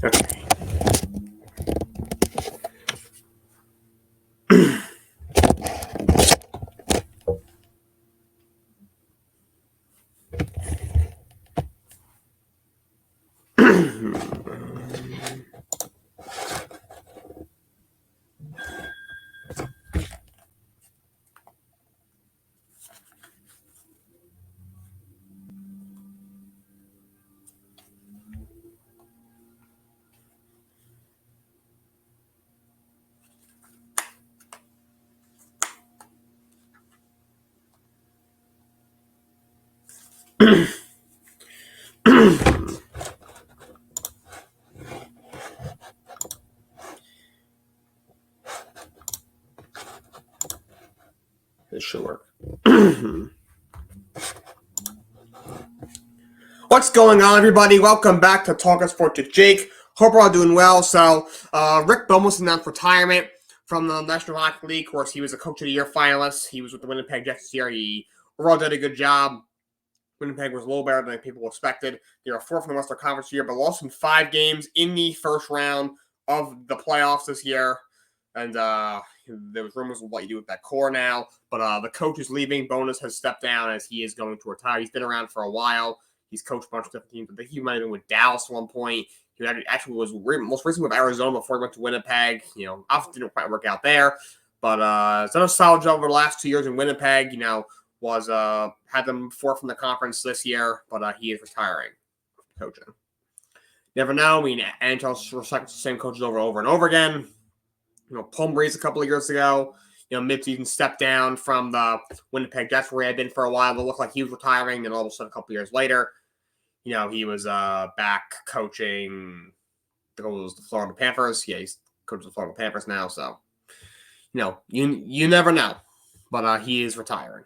Okay. This should work. What's going on, everybody? Welcome back to Talkin Sports with Jake. Hope we're all doing well. So, Rick Bomus announced retirement from the National Hockey League. Of course, he was a Coach of the Year finalist. He was with the Winnipeg Jets this year. He overall did a good job. Winnipeg was a little better than people expected. They were fourth in the Western Conference this year, but lost in 5 games in the first round of the playoffs this year. And there was rumors of what you do with that core now. But the coach is leaving. Bonas has stepped down as he is going to retire. He's been around for a while. He's coached a bunch of different teams. I think he might have been with Dallas at one point. He actually was most recently with Arizona before he went to Winnipeg. Obviously didn't quite work out there. But he's done a solid job over the last 2 years in Winnipeg. Was had them fourth in the conference this year, but he is retiring coaching. Never know. I mean, NHL recycles the same coaches over and over again. Paul Maurice a couple of years ago, midseason stepped down from the Winnipeg Jets where he had been for a while. It looked like he was retiring, and all of a sudden, a couple of years later, he was back coaching. I think it was the Florida Panthers. Yeah, he's coaching the Florida Panthers now. So, you never know, but he is retiring.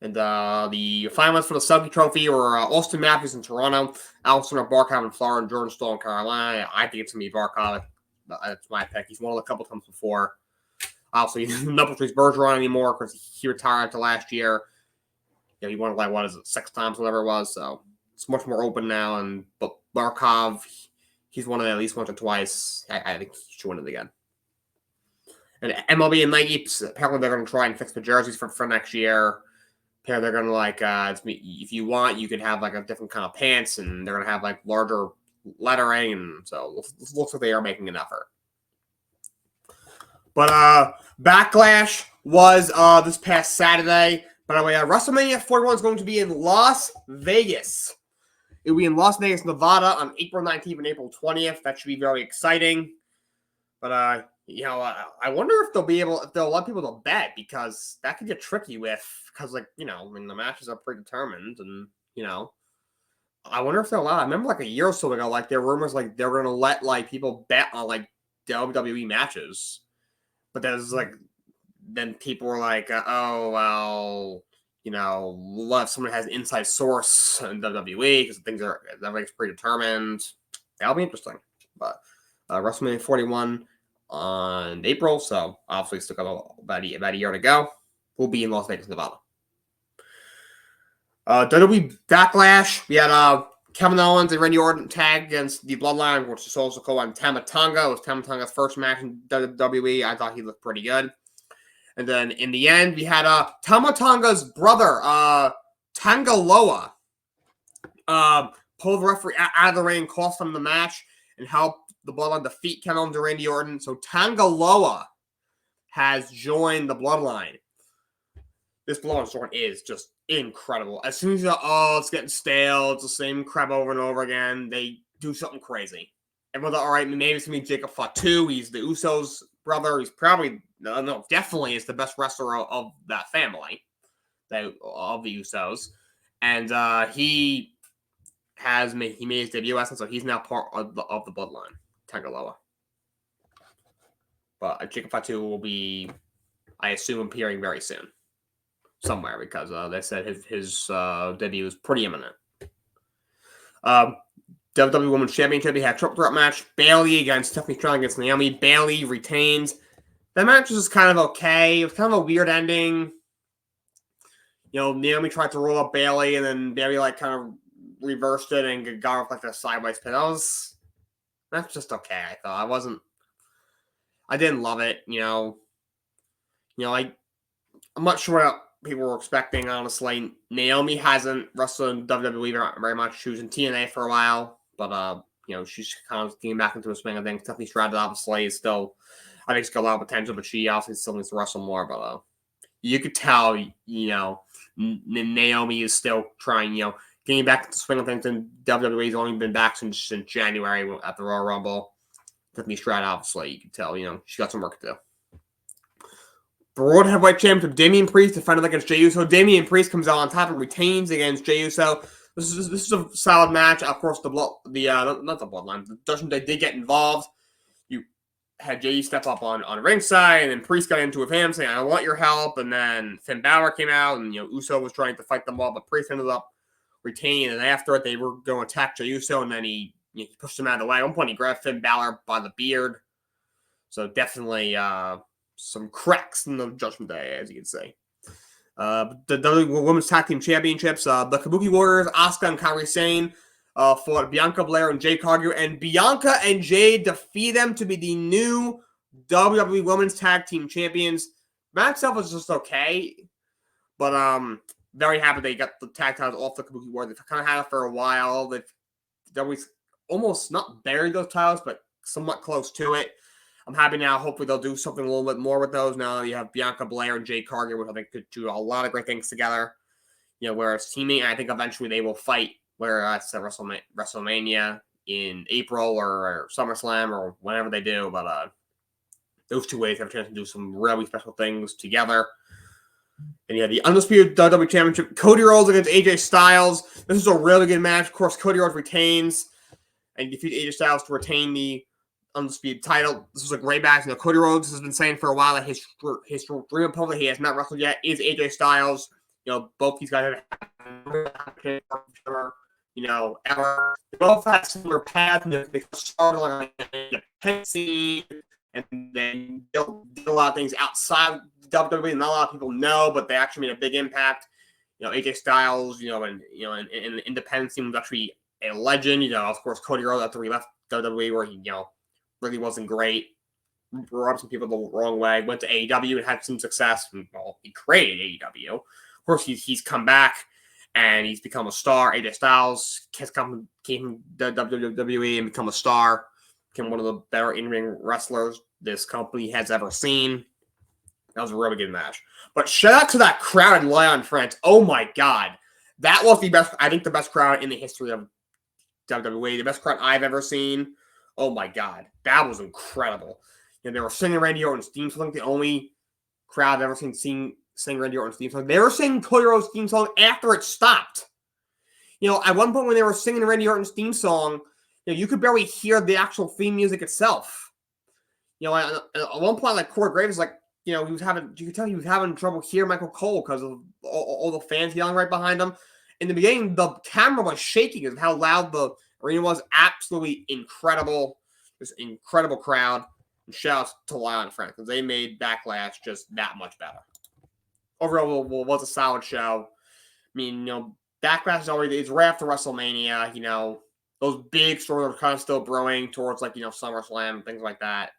And the finalists for the Selke Trophy were Austin Matthews in Toronto, Alexander Barkov in Florida, and Jordan Staal in Carolina. I think it's going to be Barkov. That's my pick. He's won it a couple times before. Obviously, not Patrice Bergeron anymore because he retired after last year. He won it 6 times, whatever it was. So it's much more open now. But Barkov, he's won it at least once or twice. I think he should win it again. And MLB and Nike, apparently they're going to try and fix the jerseys for next year. They're going to if you want, you can have a different kind of pants, and they're going to have larger lettering, and so it looks like they are making an effort. But Backlash was this past Saturday. By the way, WrestleMania 41 is going to be in Las Vegas. It will be in Las Vegas, Nevada on April 19th and April 20th. That should be very exciting. But I wonder if they'll let people to bet, because that could get tricky because the matches are predetermined, and I wonder if they'll allow. I remember a year or so ago, there were rumors they're going to let people bet on WWE matches, but there's then people were oh well, if someone has an inside source in WWE because everything's predetermined. That'll be interesting. But WrestleMania 41 on April, so obviously still got about a year to go. We'll be in Las Vegas, Nevada. WWE Backlash. We had Kevin Owens and Randy Orton tag against the Bloodline, which is also called on Tama Tonga. It was Tama Tonga's first match in WWE. I thought he looked pretty good. And then in the end, we had Tama Tonga's brother, Tanga Loa, pulled the referee out of the ring, cost him the match, and helped the Bloodline defeat Kevin Owens and Randy Orton. So Tanga Loa has joined the Bloodline. This Bloodline story is just incredible. As soon as it's getting stale, it's the same crap over and over again, they do something crazy. Everyone's all right, maybe it's going to be Jacob Fatu. He's the Usos' brother. He's probably, definitely is the best wrestler of that family, of the Usos. And he made his debut, so he's now part of the Bloodline, Tangaloa. But Jacob Fatu will be, I assume, appearing very soon. Somewhere, because they said his debut is pretty imminent. WWE Women's Championship, we had a triple threat match. Bayley against Stephanie Strong against Naomi. Bayley retains. That match was just kind of okay. It was kind of a weird ending. Naomi tried to roll up Bayley, and then Bayley kind of reversed it and got off a sideways pin. That was That's just okay. I thought I didn't love it. I'm not sure what people were expecting. Honestly, Naomi hasn't wrestled in WWE very much. She was in TNA for a while, but she's kind of getting back into the swing of things. Stephanie Stratton obviously is still, I think, she's got a lot of potential, but she obviously still needs to wrestle more. But you could tell, Naomi is still trying, getting back into the swing of things. And WWE's only been back since January at the Royal Rumble. Stephanie Stratton, obviously, you can tell, she's got some work to do. The World Heavyweight Championship, Damian Priest defended against Jey Uso. Damian Priest comes out on top and retains against Jey Uso. This is a solid match. Of course, not the Bloodline. The Judgment Day did get involved. You had Jey step up on ringside, and then Priest got into it with him, saying, "I want your help." And then Finn Balor came out, and Uso was trying to fight them all, but Priest ended up retaining. And after it, they were going to attack Jey Uso, and then he pushed him out of the way. At one point, he grabbed Finn Balor by the beard. So definitely some cracks in the Judgment Day, as you can say. The WWE Women's Tag Team Championships, the Kabuki Warriors, Asuka and Kairi Sane fought Bianca Belair and Jade Cargill, and Bianca and Jade defeat them to be the new WWE Women's Tag Team Champions. Match itself was just okay, but very happy they got the tag titles off the Kabuki Warriors. They've kind of had it for a while. They've always almost not buried those titles, but somewhat close to it. I'm happy now. Hopefully they'll do something a little bit more with those. Now you have Bianca Belair and Jade Cargill, which I think could do a lot of great things together. Whereas teaming, I think eventually they will fight, whether that's at WrestleMania in April or SummerSlam or whenever they do. But those two ways have a chance to do some really special things together. And you have the Undisputed WWE Championship, Cody Rhodes against AJ Styles. This is a really good match. Of course, Cody Rhodes retains and defeats AJ Styles to retain the Undisputed title. This was a great match. Cody Rhodes has been saying for a while that his dream opponent he has not wrestled yet is AJ Styles. Both these guys have ever. They both have similar paths. They started on the pen scene, and then did a lot of things outside WWE. Not a lot of people know, but they actually made a big impact. AJ Styles, and in the independent scene was actually a legend. Of course, Cody Rhodes after he left WWE, where he really wasn't great, rubbed some people the wrong way, went to AEW and had some success. Well, he created AEW. Of course, he's come back and he's become a star. AJ Styles came to WWE and become a star, became one of the better in-ring wrestlers this company has ever seen. That was a really good match. But shout out to that crowd in Lyon, France. Oh my God. That was the best crowd in the history of WWE, the best crowd I've ever seen. Oh my God, that was incredible. They were singing Randy Orton's theme song, the only crowd I've ever seen sing Randy Orton's theme song. They were singing Cody Rhodes' theme song after it stopped. At one point when they were singing Randy Orton's theme song, you could barely hear the actual theme music itself. At one point, like Corey Graves, you could tell he was having trouble hearing Michael Cole because of all the fans yelling right behind him. In the beginning, the camera was shaking because of how loud the arena was. Absolutely incredible. Just incredible crowd. And shout out to Lyon France because they made Backlash just that much better. Overall, was a solid show. I mean, Backlash is right after WrestleMania. Those big stories are kind of still brewing towards SummerSlam and things like that.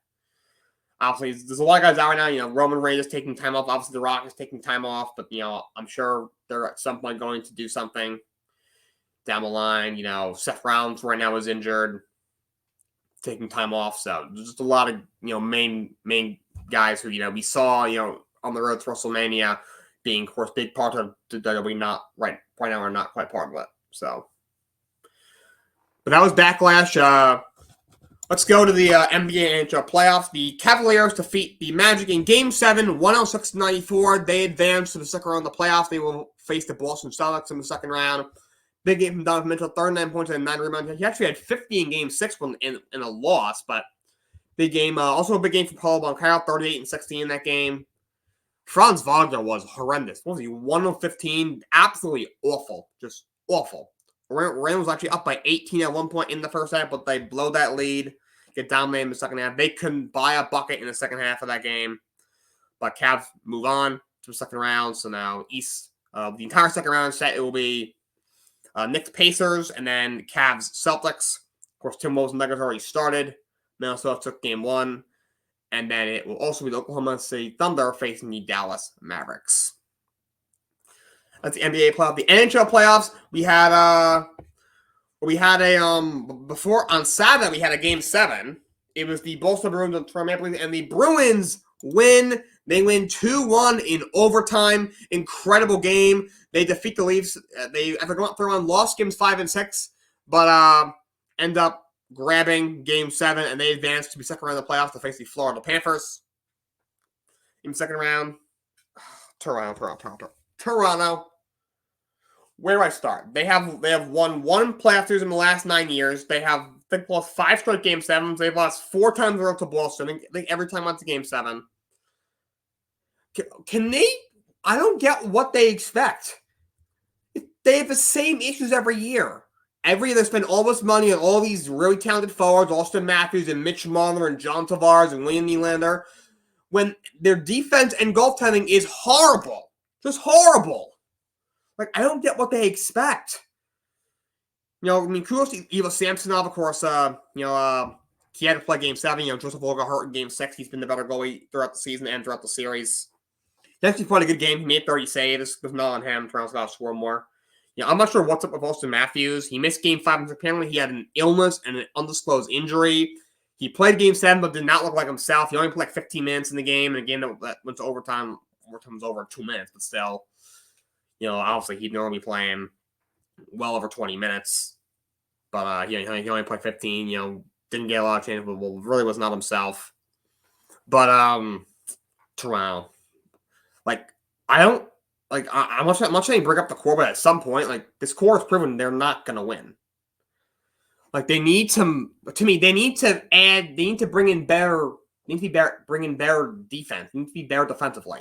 Obviously, there's a lot of guys out right now. Roman Reigns is taking time off. Obviously, The Rock is taking time off. But, I'm sure they're at some point going to do something down the line. Seth Rollins right now is injured, taking time off. So, there's just a lot of, main guys who, we saw, on the road to WrestleMania being, of course, big part of the WWE, not right now are not quite part of it. So, but that was Backlash. Let's go to the NBA NHL Playoffs. The Cavaliers defeat the Magic in Game 7, 106-94. They advance to the second round of the playoffs. They will face the Boston Celtics in the second round. Big game from Donovan Mitchell, 39 points and 9 rebounds. He actually had 50 in Game 6 in a loss, but big game. Also a big game for Paul Banchero, 38 and 16 in that game. Franz Wagner was horrendous. What was he, 1 of 15? Absolutely awful. Just awful. Rand was actually up by 18 at one point in the first half, but they blow that lead, get dominated in the second half. They couldn't buy a bucket in the second half of that game, but Cavs move on to the second round. So now the entire second round set, it will be Knicks Pacers and then Cavs Celtics. course, Tim Wolves and Nuggets already started. Minnesota took game 1. And then it will also be the Oklahoma City Thunder facing the Dallas Mavericks. That's the NBA playoff. The NHL playoffs, we had before on Saturday we had a game 7. It was the Boston Bruins and Toronto Maple Leafs, and the Bruins win. They win 2-1 in overtime. Incredible game. They defeat the Leafs. They after going up 3-1, lost games 5 and 6, but end up grabbing game 7, and they advanced to be second round of the playoffs to face the Florida Panthers. In the second round, Toronto. Where do I start? They have won 1 playoff series in the last 9 years. They have, I think, lost 5 straight game 7s. They've lost 4 times in a row to Boston. I think every time went to game 7. Can they? I don't get what they expect. They have the same issues every year. Every year they spend all this money on all these really talented forwards, Austin Matthews and Mitch Marner and John Tavares and William Nylander, when their defense and goaltending is horrible. Just horrible. Like, I don't get what they expect. Kudos to Eva Samsonov, of course. He had to play game 7. Joseph Olga hurt in game 6. He's been the better goalie throughout the season and throughout the series. He actually played a good game. He made 30 saves. It was not on him. Toronto's got to score more. I'm not sure what's up with Austin Matthews. He missed game 5. Apparently, he had an illness and an undisclosed injury. He played game 7, but did not look like himself. He only played like 15 minutes in the game, and a game that went to overtime. Overtime was over 2 minutes, but still, obviously he'd normally be playing well over 20 minutes. But he only played 15. Didn't get a lot of chances, but really was not himself. But Toronto, I'm not saying bring up the core, but at some point, this core has proven they're not going to win. They need to bring in better defense. They need to be better defensively.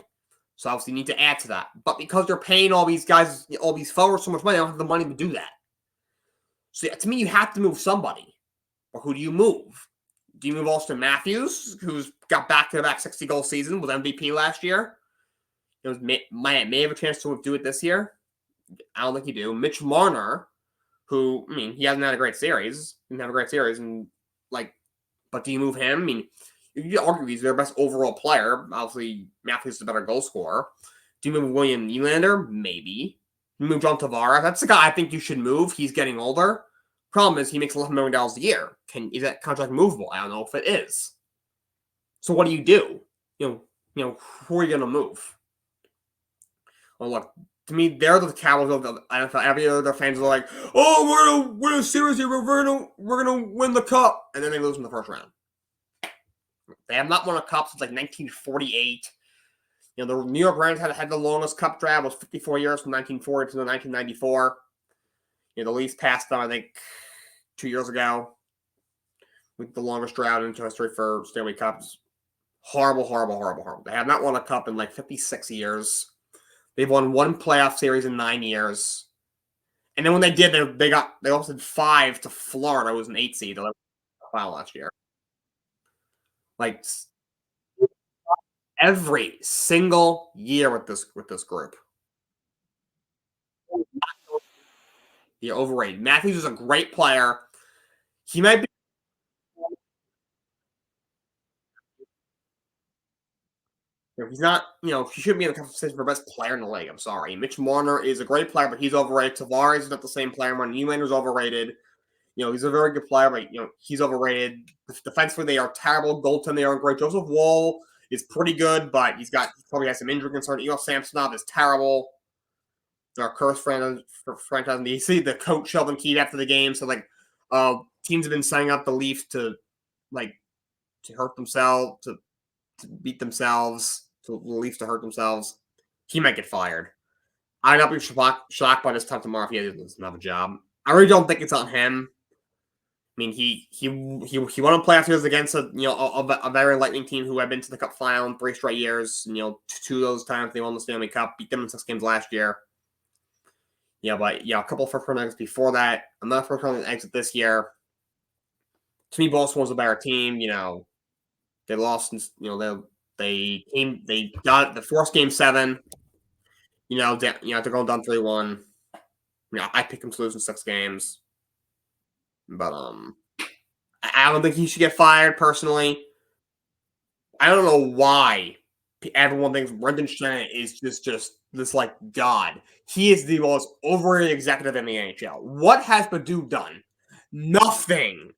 So obviously, you need to add to that. But because they're paying all these guys, all these forwards so much money, they don't have the money to do that. So to me, you have to move somebody. Or who do you move? Do you move Austin Matthews, who's got back-to-back 60-goal season, was MVP last year? May have a chance to do it this year. I don't think you do. Mitch Marner, who, he hasn't had a great series. Didn't have a great series. But do you move him? You could argue he's their best overall player. Obviously, Matthews is the better goal scorer. Do you move William Nylander? Maybe. You move John Tavares? That's the guy I think you should move. He's getting older. Problem is, he makes $11 million a year. Is that contract movable? I don't know if it is. So what do you do? Who are you going to move? Well, look, to me, they're the Cowboys of the NFL. Every other fans are like, "Oh, we're gonna win a series here. We're gonna win the cup," and then they lose in the first round. They have not won a cup since 1948. The New York Rangers had the longest cup drought. It was 54 years from 1940 to 1994. The Leafs passed them, I think, 2 years ago with the longest drought in history for Stanley Cups. Horrible. They have not won a cup in 56 years. They've won 1 playoff series in 9 years. And then when they did, they also did 5 to Florida. It was an 8 seed. They final last year. Every single year with this group. You're overrated. Matthews is a great player. He might be. He's not, he shouldn't be in the conversation for best player in the league. I'm sorry. Mitch Marner is a great player, but he's overrated. Tavares is not the same player. Nylander's overrated. He's a very good player, but, he's overrated. Defensively, they are terrible. Goaltending, they aren't great. Joseph Woll is pretty good, but he probably has some injury concern. Samsonov is terrible. Our cursed franchise. You see the coach Sheldon Keefe after the game. So, teams have been signing up the Leafs to hurt themselves, to beat themselves, to the Leafs to hurt themselves. He might get fired. I'd not be shocked by this time tomorrow if he doesn't have a job. I really don't think it's on him. He won a playoff series against a very lightning team who had been to the Cup final in 3 straight years. 2 of those times they won the Stanley Cup, beat them in 6 games last year. But a couple of first-round exits before that. Another first-round exit this year. To me, Boston was a better team. They lost. They got the forced game 7. They're going down 3-1. I picked them to lose in 6 games. But I don't think he should get fired, personally. I don't know why everyone thinks Brendan Shannon is just this, like, god. He is the most overrated executive in the NHL. What has Badou done? Nothing.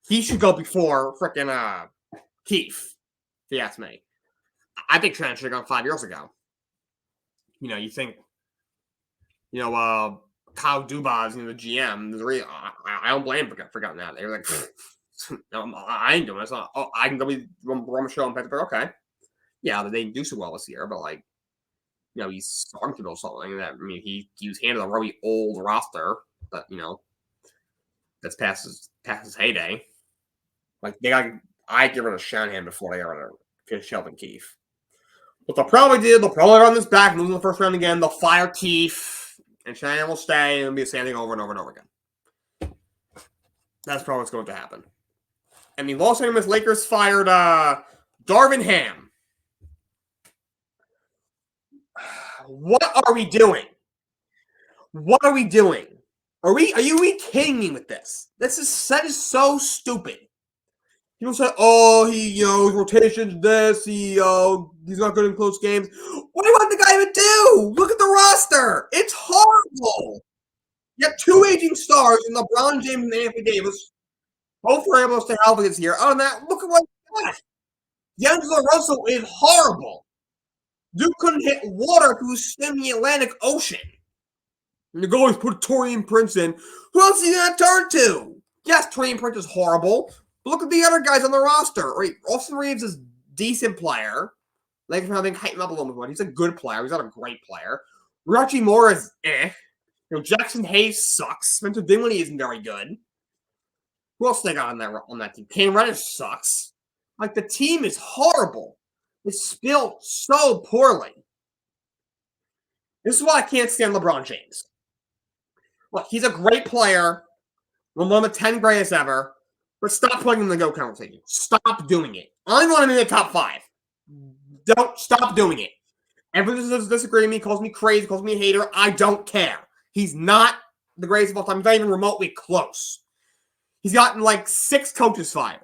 He should go before frickin' Keefe, if you ask me. I think Shannon should have gone 5 years ago. You think, Kyle Dubas, the GM, I don't blame him for forgetting that. They were like, no, I ain't doing this. Oh, I can go run a show in Pittsburgh. Okay. Yeah, they didn't do so well this year, but, like, he's starting to build something that, he was handed a really old roster that, that's past his heyday. Like, I'd get rid of Shanahan before they got rid of Sheldon Keefe. What they'll probably run this back, lose in the first round again. They'll fire Keefe, and Shanahan will stay, and it'll be the same thing over and over and over again. That's probably what's going to happen. And the Los Angeles Lakers fired Darvin Ham. What are we doing? What are we doing? Are you kidding me with this? That is so stupid. People say, "Oh, his rotation's this. He's not good in close games." What do you want the guy to do? Look at the roster. It's horrible. You have two aging stars in LeBron James and Anthony Davis. Both were able to stay healthy this year. Other than that, look at what he got. D'Angelo Russell is horrible. Dude couldn't hit water if he was swimming the Atlantic Ocean. And the goalies put Taurean Prince in. Who else is he going to turn to? Yes, Taurean Prince is horrible. But look at the other guys on the roster. Right, Austin Reeves is a decent player. Like, I think heighten up a little bit more. He's a good player. He's not a great player. Reggie Moore is eh. Jackson Hayes sucks. Spencer Dinwiddie isn't very good. Who else they got on that team? Cam Reddish sucks. Like, the team is horrible. It's built so poorly. This is why I can't stand LeBron James. Look, he's a great player. One of the 10 greatest ever. But stop putting him in the GOAT conversation. Stop doing it. I only want him in the top 5. Don't stop doing it. Everyone disagrees with me, calls me crazy, calls me a hater. I don't care. He's not the greatest of all time. He's not even remotely close. He's gotten like 6 coaches fired.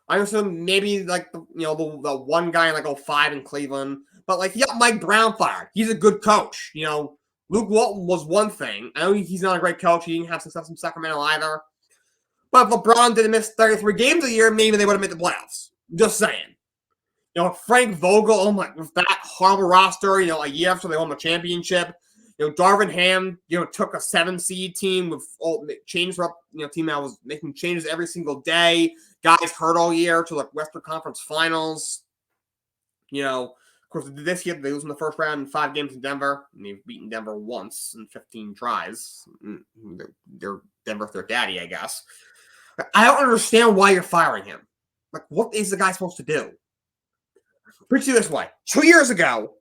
I understand maybe like the one guy in like 05 in Cleveland, but like he got Mike Brown fired. He's a good coach. Luke Walton was one thing. I know he's not a great coach. He didn't have success in Sacramento either. But if LeBron didn't miss 33 games a year, maybe they would have made the playoffs. Just saying. Frank Vogel, oh my, with that horrible roster, a year after they won the championship. Darvin Ham, took a 7-seed team with changed up, team that was making changes every single day. Guys hurt all year to like Western Conference Finals. Of course, this year they lose in the first round in 5 games in Denver. And they've beaten Denver once in 15 tries. They're Denver's their daddy, I guess. I don't understand why you're firing him. Like, what is the guy supposed to do? Put it this way. 2 years ago,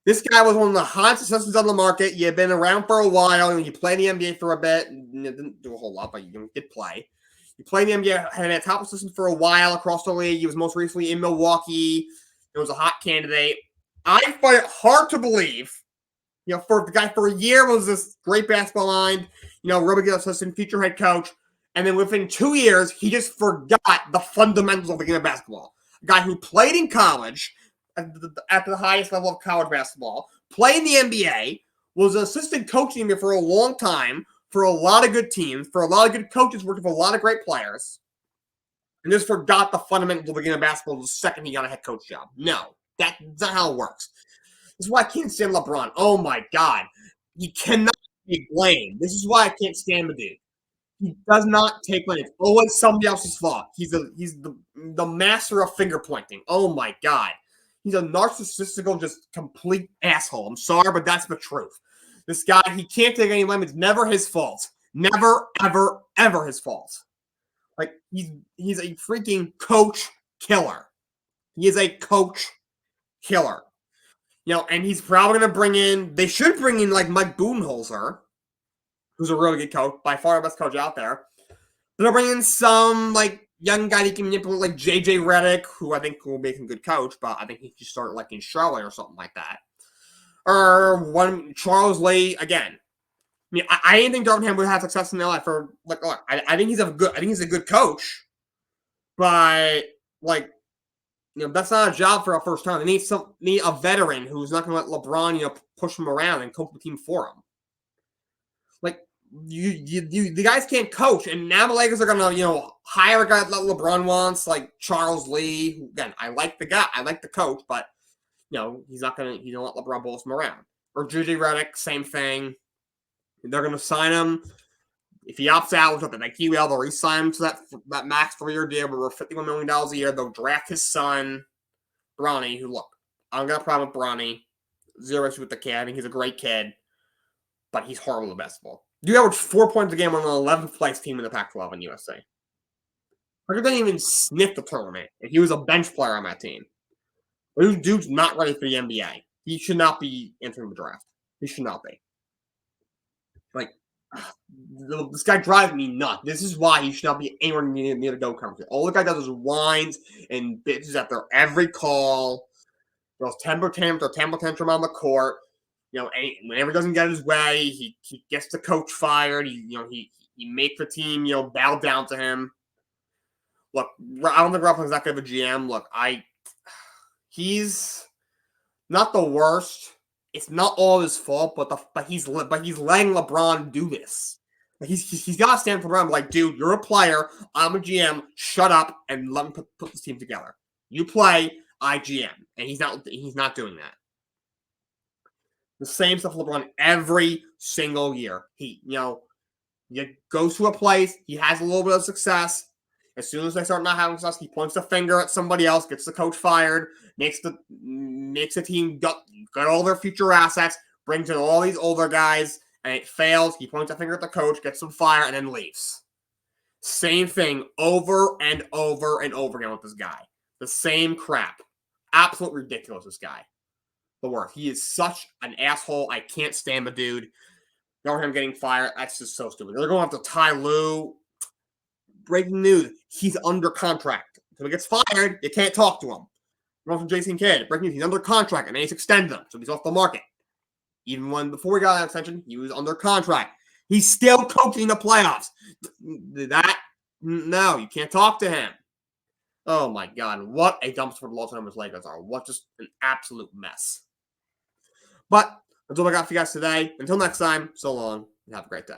this guy was one of the hottest assistants on the market. He had been around for a while. You played in the NBA for a bit. Didn't do a whole lot, but you did play. He played in the NBA, had a top assistant for a while across the league. He was most recently in Milwaukee. He was a hot candidate. I find it hard to believe, for the guy for a year was this great basketball mind, really good assistant, future head coach. And then within 2 years, he just forgot the fundamentals of the game of basketball. A guy who played in college at the highest level of college basketball, played in the NBA, was an assistant coaching me for a long time, for a lot of good teams, for a lot of good coaches, working for a lot of great players, and just forgot the fundamentals of the game of basketball the second he got a head coach job. No, that's not how it works. This is why I can't stand LeBron. Oh my God. He cannot be blamed. This is why I can't stand the dude. He does not take blame. It's always somebody else's fault. He's the master of finger pointing. Oh my God. He's a narcissistical, just complete asshole. I'm sorry, but that's the truth. This guy, he can't take any blame. It's never his fault. Never, ever, ever his fault. Like, he's a freaking coach killer. He is a coach killer. And he's probably going to they should bring in like Mike Budenholzer, who's a really good coach, by far the best coach out there. They'll bring in some like young guy he can manipulate, like JJ Redick, who I think will make a good coach, but I think he should start like in Charlotte or something like that. Or one Charles Lee again. mean, I didn't think Darvin Ham would have success in LA for like. Look, I think he's a good coach, but like, that's not a job for a first time. They need a veteran who's not going to let LeBron, push him around and coach the team for him. Like, the guys can't coach, and now the Lakers are gonna, hire a guy that LeBron wants, like Charles Lee. Who, again, I like the guy, I like the coach, but he's not gonna let LeBron boss him around. Or JJ Redick, same thing. They're gonna sign him. If he opts out, which like he will, they'll re-sign him to that max 3-year deal, where we're $51 million a year. They'll draft his son, Bronny, who I don't got a problem with Bronny. Zero issue with the kid. I think he's a great kid, but he's horrible at basketball. You average 4 points a game on an 11th place team in the Pac-12 in USA. Parker didn't even sniff the tournament, and he was a bench player on that team. But this dude's not ready for the NBA. He should not be entering the draft. He should not be. Like, this guy drives me nuts. This is why he should not be anywhere near the go conference. All the guy does is whines and bitches after every call. Throws temper tantrum on the court. Whenever he doesn't get his way, he gets the coach fired. He makes the team, bow down to him. Look, I don't think Rufflin's that good of a GM. Look, he's not the worst. It's not all his fault, but he's letting LeBron do this. Like, he's got to stand for LeBron. Like, dude, you're a player. I'm a GM. Shut up and let me put this team together. You play, I GM, and he's not doing that. The same stuff with LeBron every single year. He goes to a place, he has a little bit of success. As soon as they start not having success, he points the finger at somebody else, gets the coach fired, makes the team got all their future assets, brings in all these older guys, and it fails. He points the finger at the coach, gets them fired, and then leaves. Same thing over and over and over again with this guy. The same crap. Absolutely ridiculous, this guy. The worst. He is such an asshole. I can't stand the dude. Darvin Ham getting fired. That's just so stupid. They're going after Ty Lue. Breaking news. He's under contract. Until he gets fired, you can't talk to him. Going from Jason Kidd. Breaking news. He's under contract, and they just extend him, so he's off the market. Even before he got that extension, he was under contract. He's still coaching the playoffs. No, you can't talk to him. Oh my God. What a dumpster the Los Angeles Lakers are. What just an absolute mess. But that's all I got for you guys today. Until next time, so long, and have a great day.